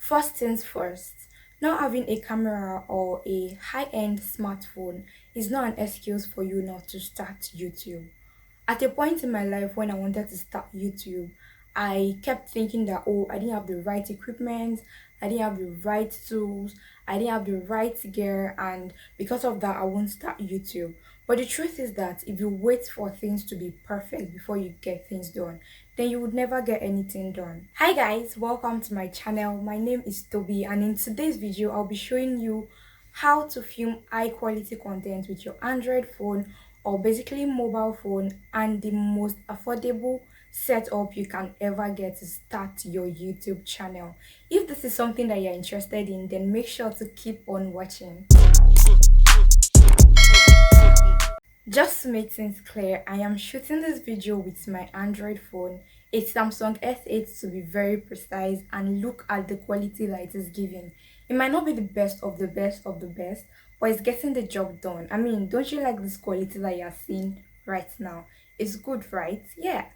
First things first, not having a camera or a high-end smartphone is not an excuse for you not to start YouTube. At a point in my life when I wanted to start YouTube, I kept thinking that, oh, I didn't have the right equipment, I didn't have the right tools, I didn't have the right gear, and because of that, I won't start YouTube. But the truth is that if you wait for things to be perfect before you get things done, then you would never get anything done. Hi guys, welcome to my channel. My name is Toby, and in today's video, I'll be showing you how to film high quality content with your Android phone or basically mobile phone, and the most affordable setup you can ever get to start your YouTube channel. If this is something that you're interested in, then make sure to keep on watching. Just to make things clear, I am shooting this video with my Android phone, a Samsung S8 to be very precise, and look at the quality that it is giving. It might not be the best of the best of the best, but it's getting the job done. I mean, don't you like this quality that you're seeing right now? It's good, right? Yeah.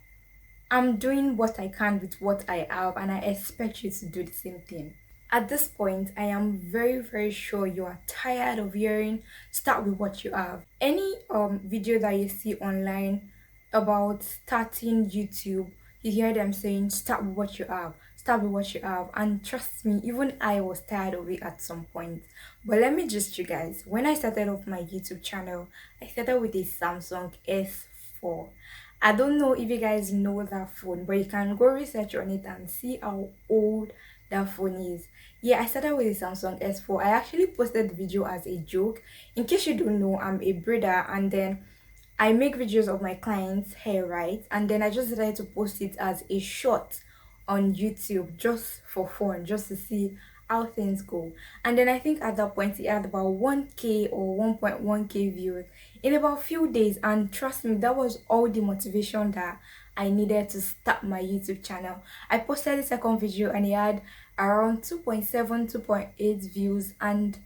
I'm doing what I can with what I have, and I expect you to do the same thing. At this point, I am very sure you are tired of hearing start with what you have. Any video that you see online about starting YouTube, you hear them saying start with what you have, start with what you have, and trust me, even I was tired of it at some point. But let me just you guys, when I started off my YouTube channel, I started with a Samsung S4. I don't know if you guys know that phone, but you can go research on it and see how old that phone is. Yeah, I started with a Samsung S4. I actually posted the video as a joke. In case you don't know, I'm a braider, and then I make videos of my clients' hair, right? And then I just decided to post it as a short on YouTube just for fun, just to see how things go. And then I think at that point it had about 1k or 1.1k views in about few days, and trust me, that was all the motivation that I needed to start my YouTube channel. I posted the second video and it had around 2.7, 2.8 views, and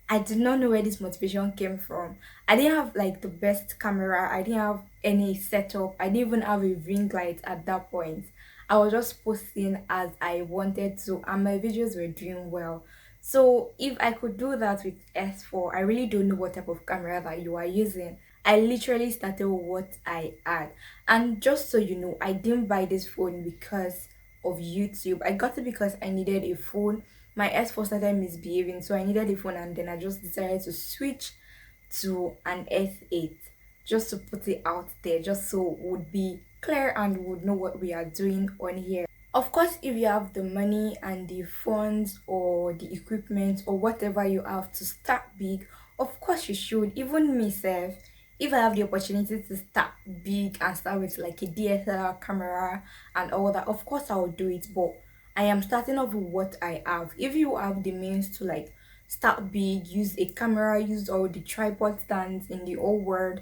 I did not know where this motivation came from. I didn't have like the best camera, I didn't have any setup, I didn't even have a ring light at that point. I was just posting as I wanted to, and my videos were doing well. So if I could do that with S4, I really don't know what type of camera that you are using. I literally started with what I had. And just so you know, I didn't buy this phone because of YouTube. I got it because I needed a phone. My S4 started misbehaving, so I needed a phone, and then I just decided to switch to an S8 just to put it out there, just so it would be clear and would know what we are doing on here. Of course, if you have the money and the funds or the equipment or whatever you have to start big, of course you should. Even myself, if I have the opportunity to start big and start with like a DSLR camera and all that, of course I will do it. But I am starting off with what I have. If you have the means to like start big, use a camera, use all the tripod stands in the whole world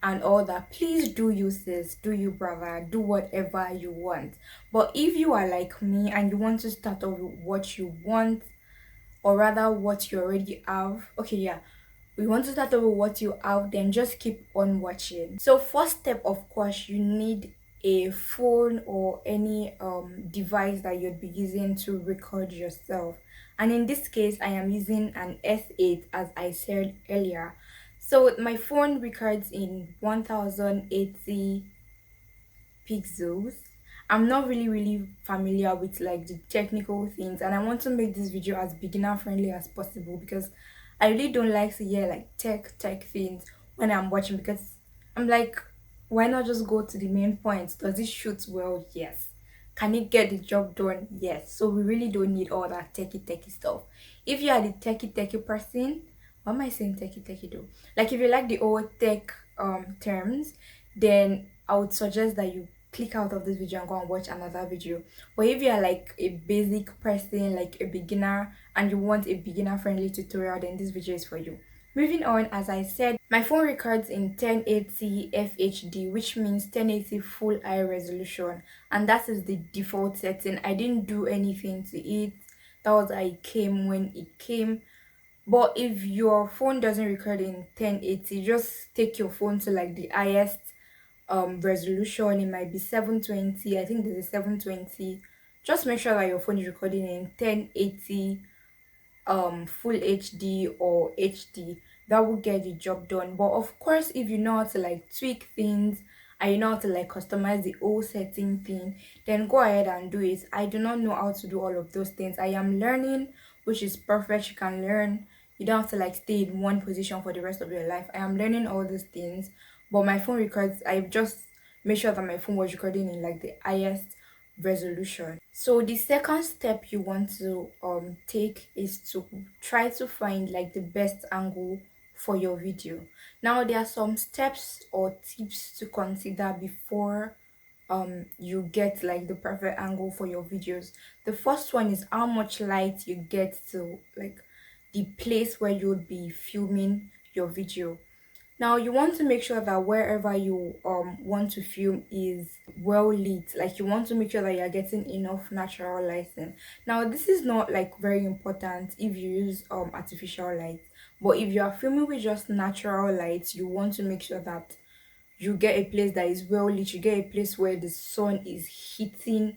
and all that, please do use this. Do you, brother, do whatever you want. But if you are like me and you want to start off with what you want, or rather what you already have, okay, yeah, we want to start off with what you have, then just keep on watching. So first step, of course, you need a phone or any device that you'd be using to record yourself, and in this case I am using an S8 as I said earlier. So my phone records in 1080 pixels. I'm not really familiar with like the technical things, and I want to make this video as beginner friendly as possible because I really don't like to hear like tech things when I'm watching, because I'm like, why not just go to the main points? Does it shoot well? Yes. Can it get the job done? Yes. So we really don't need all that techie stuff. If you are the techie person, why am I saying techie though? Like if you like the old tech terms, then I would suggest that you click out of this video and go and watch another video. But if you are like a basic person, like a beginner, and you want a beginner friendly tutorial, then this video is for you. Moving on, as I said, my phone records in 1080 FHD, which means 1080 full high resolution, and that is the default setting. I didn't do anything to it. That was how it came when it came. But if your phone doesn't record in 1080, just take your phone to like the highest resolution. It might be 720. I think there's a 720. Just make sure that your phone is recording in 1080 full HD or HD. That will get the job done. But of course, if you know how to like tweak things and you know how to like customize the whole setting thing, then go ahead and do it. I do not know how to do all of those things. I am learning, which is perfect. You can learn. You don't have to like stay in one position for the rest of your life. I am learning all these things, but my phone records. I just made sure that my phone was recording in like the highest resolution. So the second step you want to take is to try to find like the best angle for your video. Now there are some steps or tips to consider before you get like the perfect angle for your videos. The first one is how much light you get to like the place where you'll be filming your video. Now you want to make sure that wherever you want to film is well lit. Like you want to make sure that you're getting enough natural lighting. Now this is not like very important if you use artificial light, but if you are filming with just natural lights, you want to make sure that you get a place that is well lit. You get a place where the sun is hitting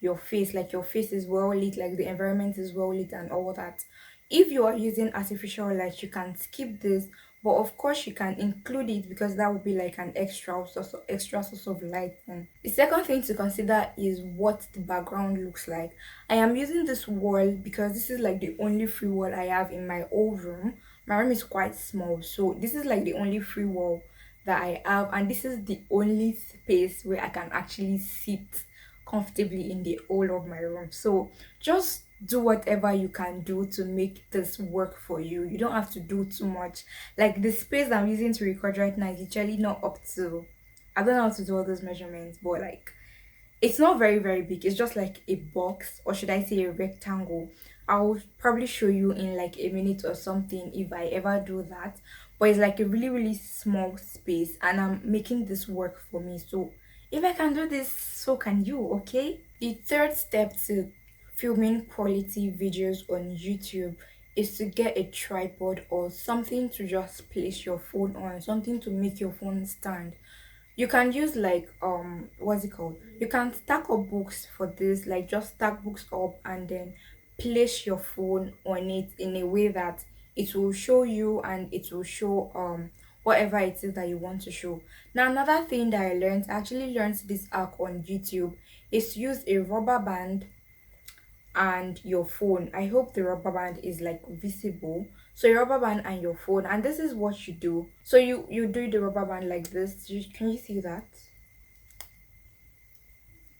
your face, like your face is well lit, like the environment is well lit and all that. If you are using artificial light, you can skip this, but of course you can include it because that would be like an extra source of light. And the second thing to consider is what the background looks like. I am using this wall because this is like the only free wall I have in my whole room. My room is quite small, so this is like the only free wall that I have, and this is the only space where I can actually sit comfortably in the whole of my room. So just do whatever you can do to make this work for you. You don't have to do too much. Like the space I'm using to record right now is literally not up to, I don't know how to do all those measurements, but like it's not very big. It's just like a box, or should I say a rectangle. I'll probably show you in like a minute or something if I ever do that. But it's like a really small space, and I'm making this work for me. So if I can do this, so can you. Okay, the third step to filming quality videos on YouTube is to get a tripod or something to just place your phone on, something to make your phone stand. You can use like what's it called, you can stack up books for this, like just stack books up and then place your phone on it in a way that it will show you and it will show whatever it is that you want to show. Now another thing that I actually learned this hack on YouTube is to use a rubber band and your phone. I hope the rubber band is like visible. So your rubber band and your phone, and this is what you do. So you do the rubber band like this. Can you see that?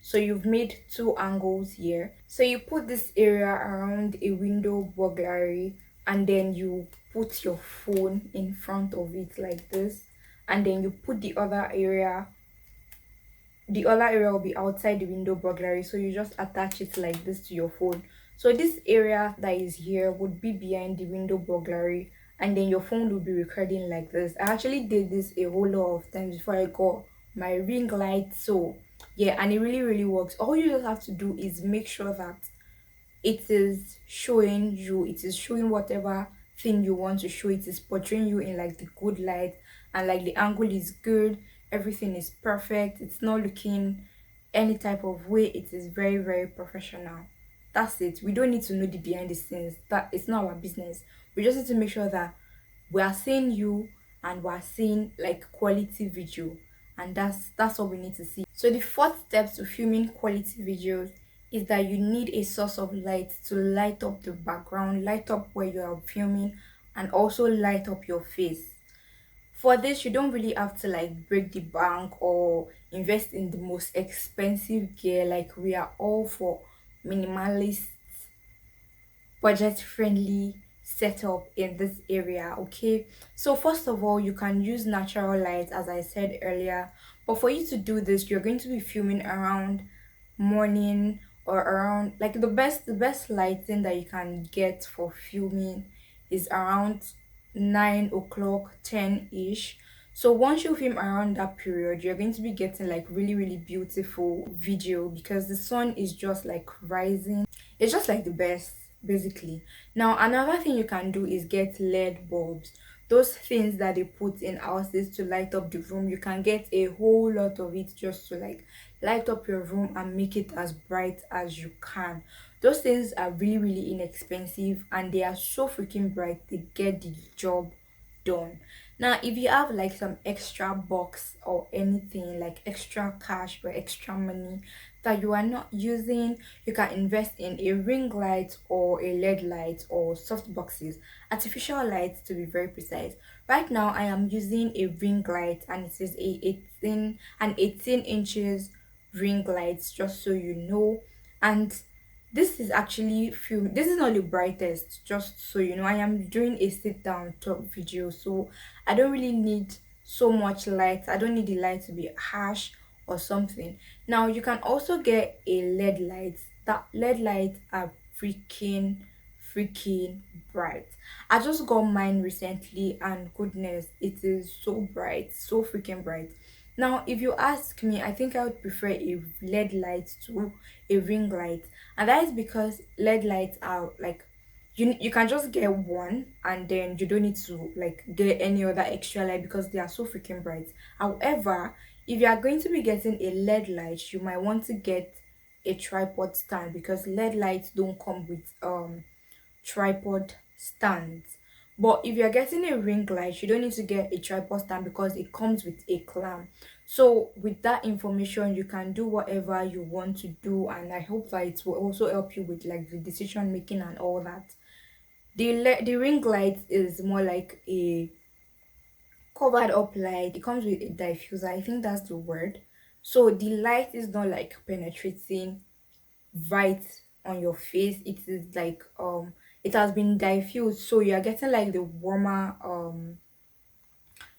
So you've made two angles here. So you put this area around a window burglary, and then you put your phone in front of it like this, and then you put the other area will be outside the window burglary, so you just attach it like this to your phone. So this area that is here would be behind the window burglary, and then your phone will be recording like this. I actually did this a whole lot of times before I got my ring light. So yeah, and it really works. All you just have to do is make sure that it is showing whatever thing you want to show. It is portraying you in like the good light, and like the angle is good, everything is perfect, it's not looking any type of way, it is very professional. That's it. We don't need to know the behind the scenes, that it's not our business. We just need to make sure that we are seeing you and we are seeing like quality video, and that's what we need to see. So the fourth step to filming quality videos is that you need a source of light to light up the background, light up where you are filming, and also light up your face. For this, you don't really have to like break the bank or invest in the most expensive gear. Like we are all for minimalist, budget friendly setup in this area. Okay, so first of all, you can use natural light as I said earlier, but for you to do this, you're going to be filming around morning or around like the best lighting that you can get for filming is around 9 o'clock, 10 ish. So once you film around that period, you're going to be getting like really beautiful video because the sun is just like rising. It's just like the best basically. Now another thing you can do is get LED bulbs, those things that they put in houses to light up the room. You can get a whole lot of it just to like light up your room and make it as bright as you can. Those things are really really inexpensive and they are so freaking bright, they get the job done. Now if you have like some extra box or anything like extra cash or extra money that you are not using, you can invest in a ring light or a LED light or soft boxes, artificial lights to be very precise. Right now I am using a ring light and it is a 18 inches ring lights, just so you know. And this is actually film, this is not the brightest, just so you know. I am doing a sit down top video, so I don't really need so much light. I don't need the light to be harsh or something. Now you can also get a LED light. That LED light are freaking bright. I just got mine recently and goodness, it is so bright, so freaking bright. Now if you ask me, I think I would prefer a LED light to a ring light, and that is because LED lights are like, you can just get one and then you don't need to like get any other extra light because they are so freaking bright. However, if you are going to be getting a LED light, you might want to get a tripod stand because LED lights don't come with tripod stands. But if you're getting a ring light, you don't need to get a tripod stand because it comes with a clamp. So with that information, you can do whatever you want to do, and I hope that it will also help you with like the decision making and all that. The ring light is more like a covered up light. It comes with a diffuser, I think that's the word. So the light is not like penetrating right on your face. It is like it has been diffused, so you're getting like the warmer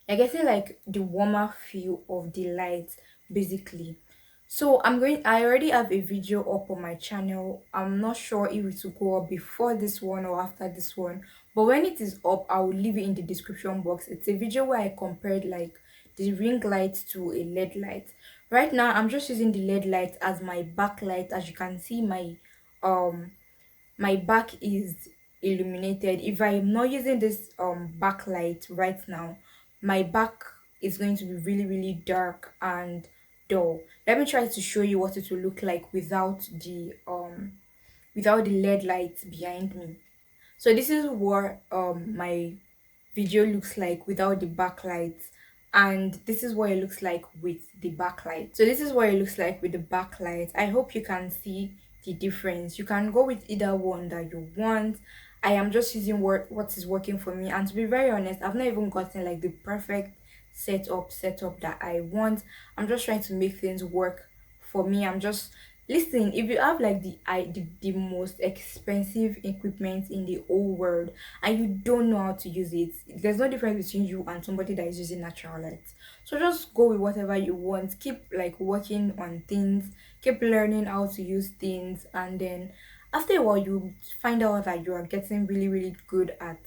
you're getting like the warmer feel of the light basically. So I already have a video up on my channel. I'm not sure if it will go up before this one or after this one, but when it is up I will leave it in the description box. It's a video where I compared like the ring light to a LED light. Right now I'm just using the LED light as my backlight. As you can see, um my back is illuminated. If I'm not using this backlight right now, my back is going to be really really dark and dull. Let me try to show you what it will look like without the LED lights behind me. So this is what my video looks like without the backlight, and this is what it looks like with the backlight. So this is what it looks like with the backlight. I hope you can see the difference. You can go with either one that you want. I am just using what is working for me, and to be very honest, I've not even gotten like the perfect setup that I want. I'm just trying to make things work for me. I'm just, listen, if you have like the most expensive equipment in the whole world and you don't know how to use it, there's no difference between you and somebody that is using natural light. So just go with whatever you want. Keep like working on things, keep learning how to use things, and then after a while you find out that you are getting really really good at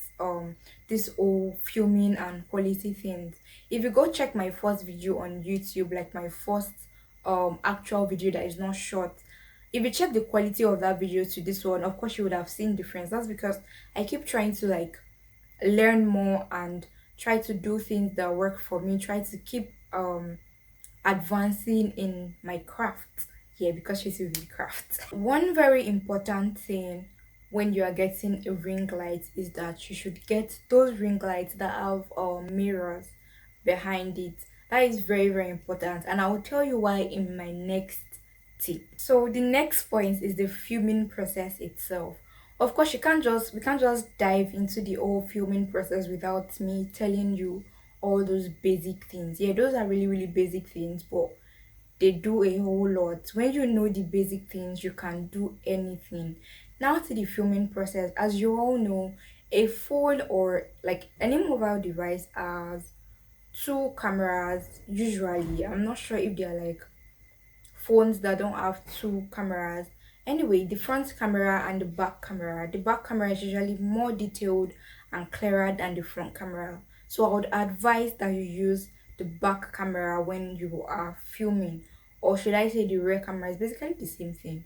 this whole filming and quality things. If you go check my first video on YouTube, like my first actual video that is not short, if you check the quality of that video to this one, of course you would have seen difference. That's because I keep trying to like learn more and try to do things that work for me, try to keep advancing in my craft. Yeah, because she's in the craft. One very important thing when you are getting a ring light is that you should get those ring lights that have mirrors behind it. That is very very important, and I will tell you why in my next tip. So the next point is the filming process itself. Of course, we can't just dive into the whole filming process without me telling you all those basic things. Yeah, those are really really basic things, but they do a whole lot. When you know the basic things, you can do anything. Now to the filming process. As you all know, a phone or like any mobile device has two cameras usually. I'm not sure if they're like phones that don't have two cameras. Anyway, the front camera and the back camera. The back camera is usually more detailed and clearer than the front camera. So I would advise that you use the back camera when you are filming, or should I say the rear camera is basically the same thing.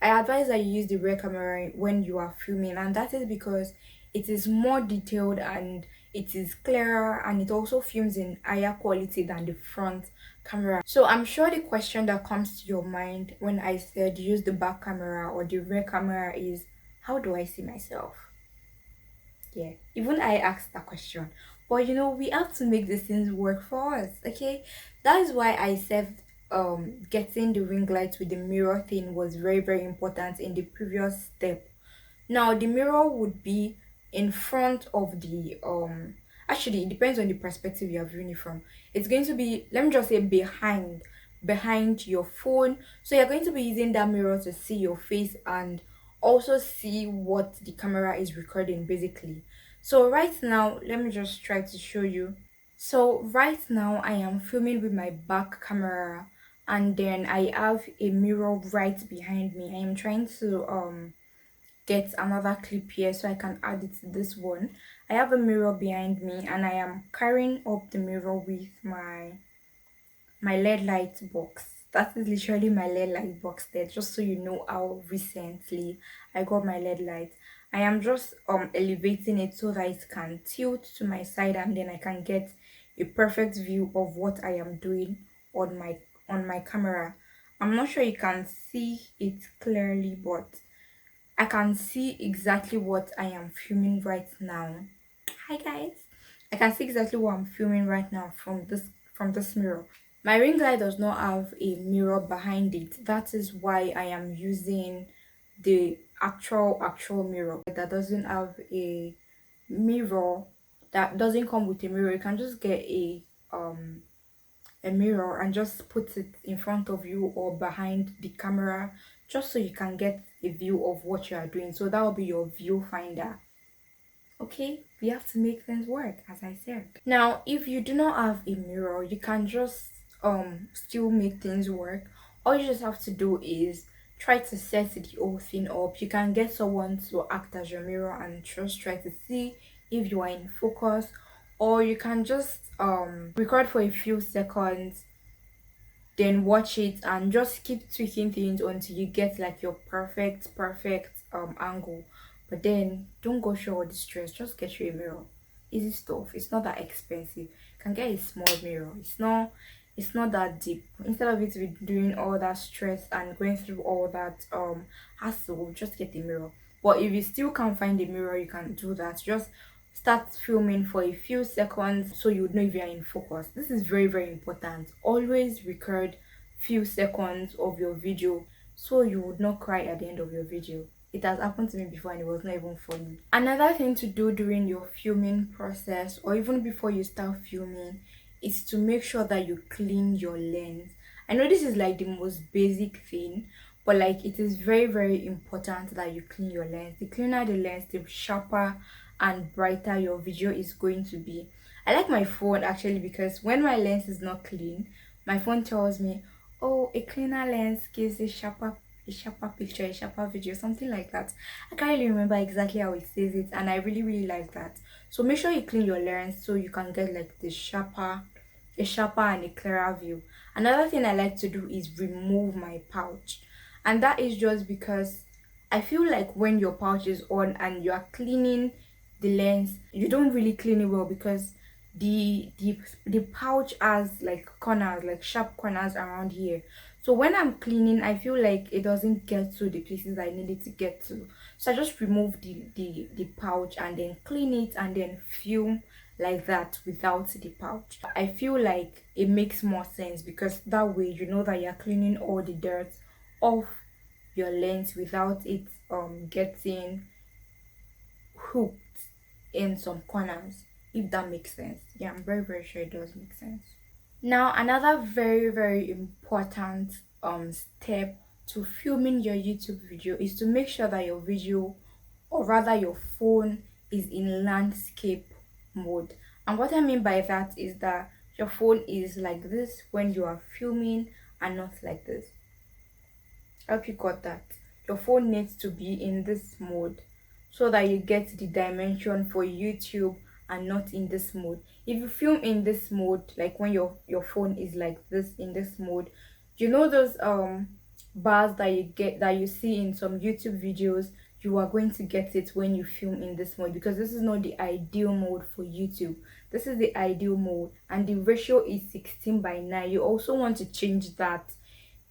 I advise that you use the rear camera when you are filming, and that is because it is more detailed and it is clearer, and it also films in higher quality than the front camera. So I'm sure the question that comes to your mind when I said use the back camera or the rear camera is, how do I see myself? Yeah, even I asked that question. But we have to make these things work for us, okay? That is why I said getting the ring light with the mirror thing was very, very important in the previous step. Now the mirror would be in front of the actually it depends on the perspective you are viewing it from. It's going to be, let me just say, behind your phone. So you're going to be using that mirror to see your face and also see what the camera is recording basically. So right now, let me just try to show you. So right now I am filming with my back camera, and then I have a mirror right behind me. I am trying to get another clip here so I can add it to this one. I have a mirror behind me and I am carrying up the mirror with my LED light box. That is literally my LED light box there, just so you know how recently I got my LED light. I am just elevating it so that it can tilt to my side, and then I can get a perfect view of what I am doing on my camera. I'm not sure you can see it clearly, but I can see exactly what I am filming right now. Hi guys. I can see exactly what I'm filming right now from this mirror. My ring light does not have a mirror behind it. That is why I am using the actual mirror that doesn't have a mirror, that doesn't come with a mirror. You can just get a mirror and just put it in front of you or behind the camera, just so you can get a view of what you are doing. So that will be your viewfinder. Okay, we have to make things work, as I said. Now if you do not have a mirror, you can just still make things work. All you just have to do is try to set the whole thing up. You can get someone to act as your mirror and just try to see if you are in focus, or you can just record for a few seconds, then watch it and just keep tweaking things until you get like your perfect angle. But then don't go through all the stress, just get you a mirror. Easy stuff, it's not that expensive. You can get a small mirror. It's not that deep. Instead of it to be doing all that stress and going through all that hassle, just get a mirror. But if you still can't find a mirror, you can do that. Just start filming for a few seconds so you would know if you're in focus. This is very, very important. Always record few seconds of your video so you would not cry at the end of your video. It has happened to me before and it was not even funny. Another thing to do during your filming process, or even before you start filming, is to make sure that you clean your lens. I know this is like the most basic thing, but like it is very, very important that you clean your lens. The cleaner the lens, the sharper and brighter your video is going to be. I like my phone actually, because when my lens is not clean, my phone tells me, oh, a cleaner lens gives a sharper picture, a sharper video, something like that. I can't really remember exactly how it says it, and I really, really like that. So make sure you clean your lens so you can get like a sharper and a clearer view. Another thing I like to do is remove my pouch, and that is just because I feel like when your pouch is on and you are cleaning the lens, you don't really clean it well, because the pouch has like corners, like sharp corners around here. So when I'm cleaning, I feel like it doesn't get to the places I need it to get to. So I just remove the pouch and then clean it and then film like that without the pouch. I feel like it makes more sense, because that way you know that you're cleaning all the dirt off your lens without it getting hooked in some corners, if that makes sense. Yeah, I'm very, very sure it does make sense. Now another very, very important step to filming your YouTube video is to make sure that your video, or rather your phone, is in landscape mode. And what I mean by that is that your phone is like this when you are filming and not like this. I hope you got that. Your phone needs to be in this mode so that you get the dimension for YouTube, and not in this mode. If you film in this mode, like when your phone is like this in this mode, those bars that you see in some YouTube videos, you are going to get it when you film in this mode, because this is not the ideal mode for YouTube. This is the ideal mode, and the ratio is 16:9. You also want to change that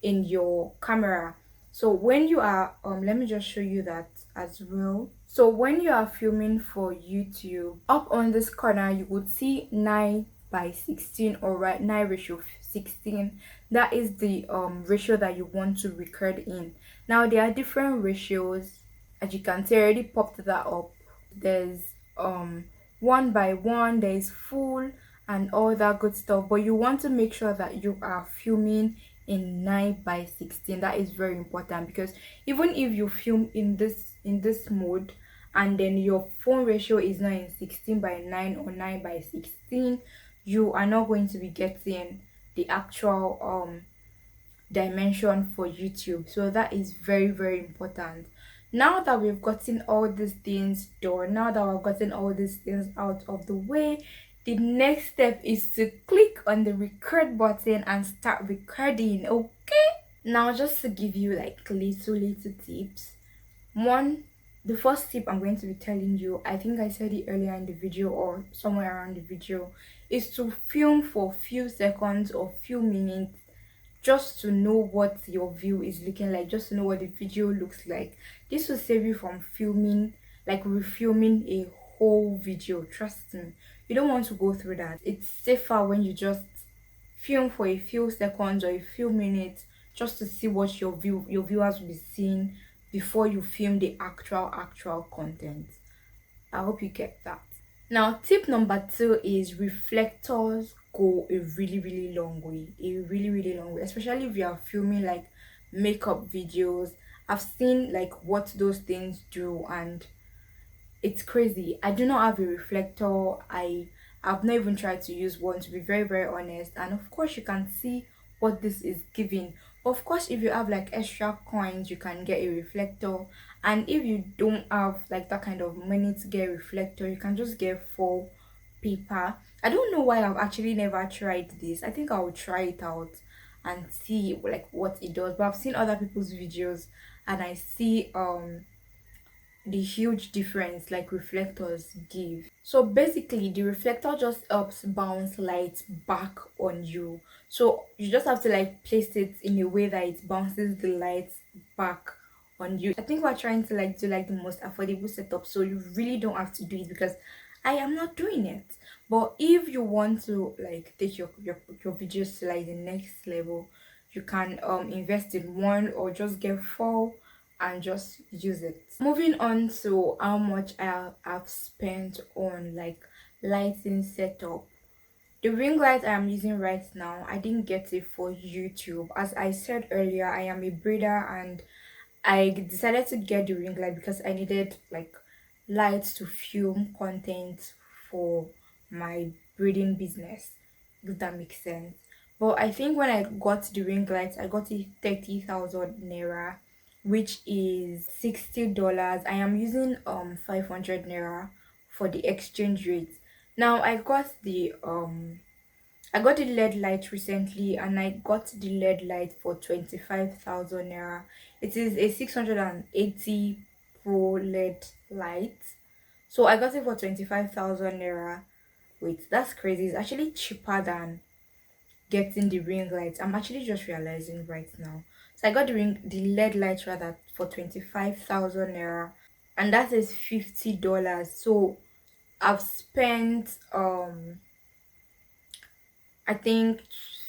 in your camera. So when you are let me just show you that as well. So when you are filming for YouTube, up on this corner you would see 9:16, or right, 9:16. That is the ratio that you want to record in. Now there are different ratios. As you can see, I already popped that up. There's 1:1, there is full, and all that good stuff, but you want to make sure that you are filming in 9:16. That is very important, because even if you film in this mode and then your phone ratio is not in 16:9 or 9:16, you are not going to be getting the actual dimension for YouTube. So that is very, very important. Now that we've gotten all these things done, now that we've gotten all these things out of the way, the next step is to click on the record button and start recording. Okay, now just to give you like little tips. One, the first tip I'm going to be telling you, I think I said it earlier in the video or somewhere around the video, is to film for few seconds or few minutes, just to know what your view is looking like, just to know what the video looks like. This will save you from filming, like refilming a whole video. Trust me, you don't want to go through that. It's safer when you just film for a few seconds or a few minutes, just to see what your viewers will be seeing before you film the actual content. I hope you get that. Now, tip number 2 is reflectors go a really long way. A really long way, especially if you are filming like makeup videos. I've seen like what those things do, and it's crazy. I do not have a reflector. I've not even tried to use one, to be very honest. And of course you can see what this is giving. Of course, if you have like extra coins, you can get a reflector. And if you don't have like that kind of money to get a reflector, you can just get full paper. I don't know why I've actually never tried this. I think I will try it out and see like what it does. But I've seen other people's videos, and I see the huge difference like reflectors give. So basically the reflector just helps bounce light back on you. So you just have to like place it in a way that it bounces the light back on you. I think we're trying to like do like the most affordable setup, so you really don't have to do it, because I am not doing it. But if you want to like take your videos to like the next level, you can invest in one, or just get four and just use it. Moving on to how much have spent on like lighting setup. The ring light I am using right now, I didn't get it for YouTube. As I said earlier, I am a breeder, and I decided to get the ring light because I needed like lights to film content for my breeding business, if that makes sense. But I think when I got the ring light, I got it 30,000 naira, which is $60. I am using 500 naira for the exchange rate. Now I got the LED light recently, and I got the LED light for 25,000 naira. It is a 680 Pro LED light. So I got it for 25,000 naira. Wait, that's crazy. It's actually cheaper than getting the ring light. I'm actually just realizing right now. So I got the LED light rather for 25,000 naira, and that is $50. So I've spent I think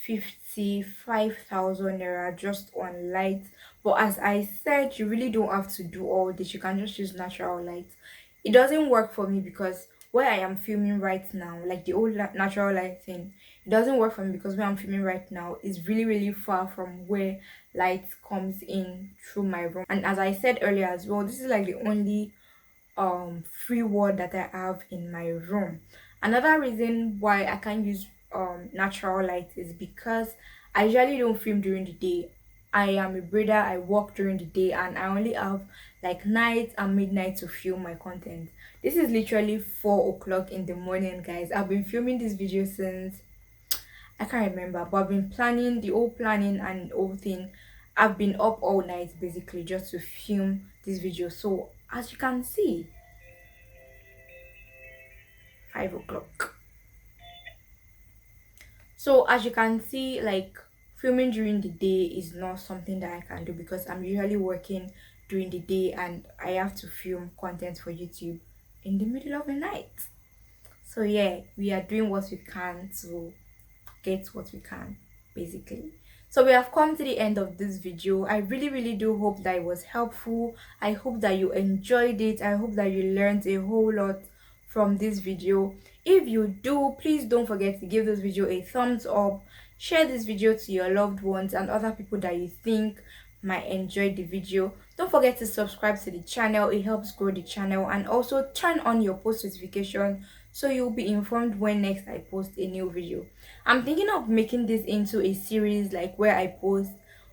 55,000 naira just on lights. But as I said, you really don't have to do all this. You can just use natural lights. It doesn't work for me because where I am filming right now, like the old natural light thing, it doesn't work for me because where I'm filming right now is really far from where light comes in through my room. And as I said earlier as well, this is like the only free word that I have in my room. Another reason why I can't use natural light is because I usually don't film during the day. I am a breeder, I work during the day, and I only have like night and midnight to film my content. This is literally 4 o'clock in the morning, guys. I've been filming this video since I can't remember, but I've been planning the whole planning and whole thing. I've been up all night basically just to film this video. So as you can see, 5 o'clock. So as you can see, like, filming during the day is not something that I can do because I'm usually working during the day and I have to film content for YouTube in the middle of the night. So yeah, we are doing what we can to get what we can, basically. So we have come to the end of this video. I really do hope that it was helpful. I hope that you enjoyed it. I hope that you learned a whole lot from this video. If you do, please don't forget to give this video a thumbs up. Share this video to your loved ones and other people that you think might enjoy the video. Don't forget to subscribe to the channel. It helps grow the channel, and also turn on your post notification so you'll be informed when next I post a new video. I'm thinking of making this into a series, like where I post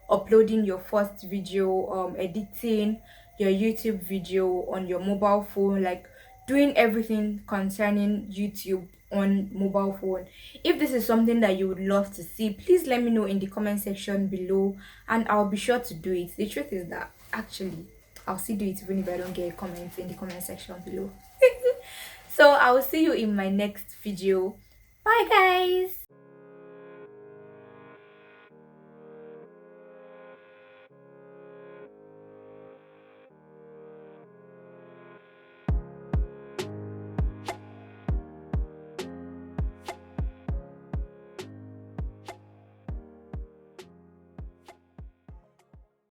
uploading your first video, editing your YouTube video on your mobile phone, like doing everything concerning YouTube on mobile phone. If this is something that you would love to see, please let me know in the comment section below and I'll be sure to do it. The truth is that actually I'll still do it even if I don't get a comment in the comment section below. So I will see you in my next video. Bye guys.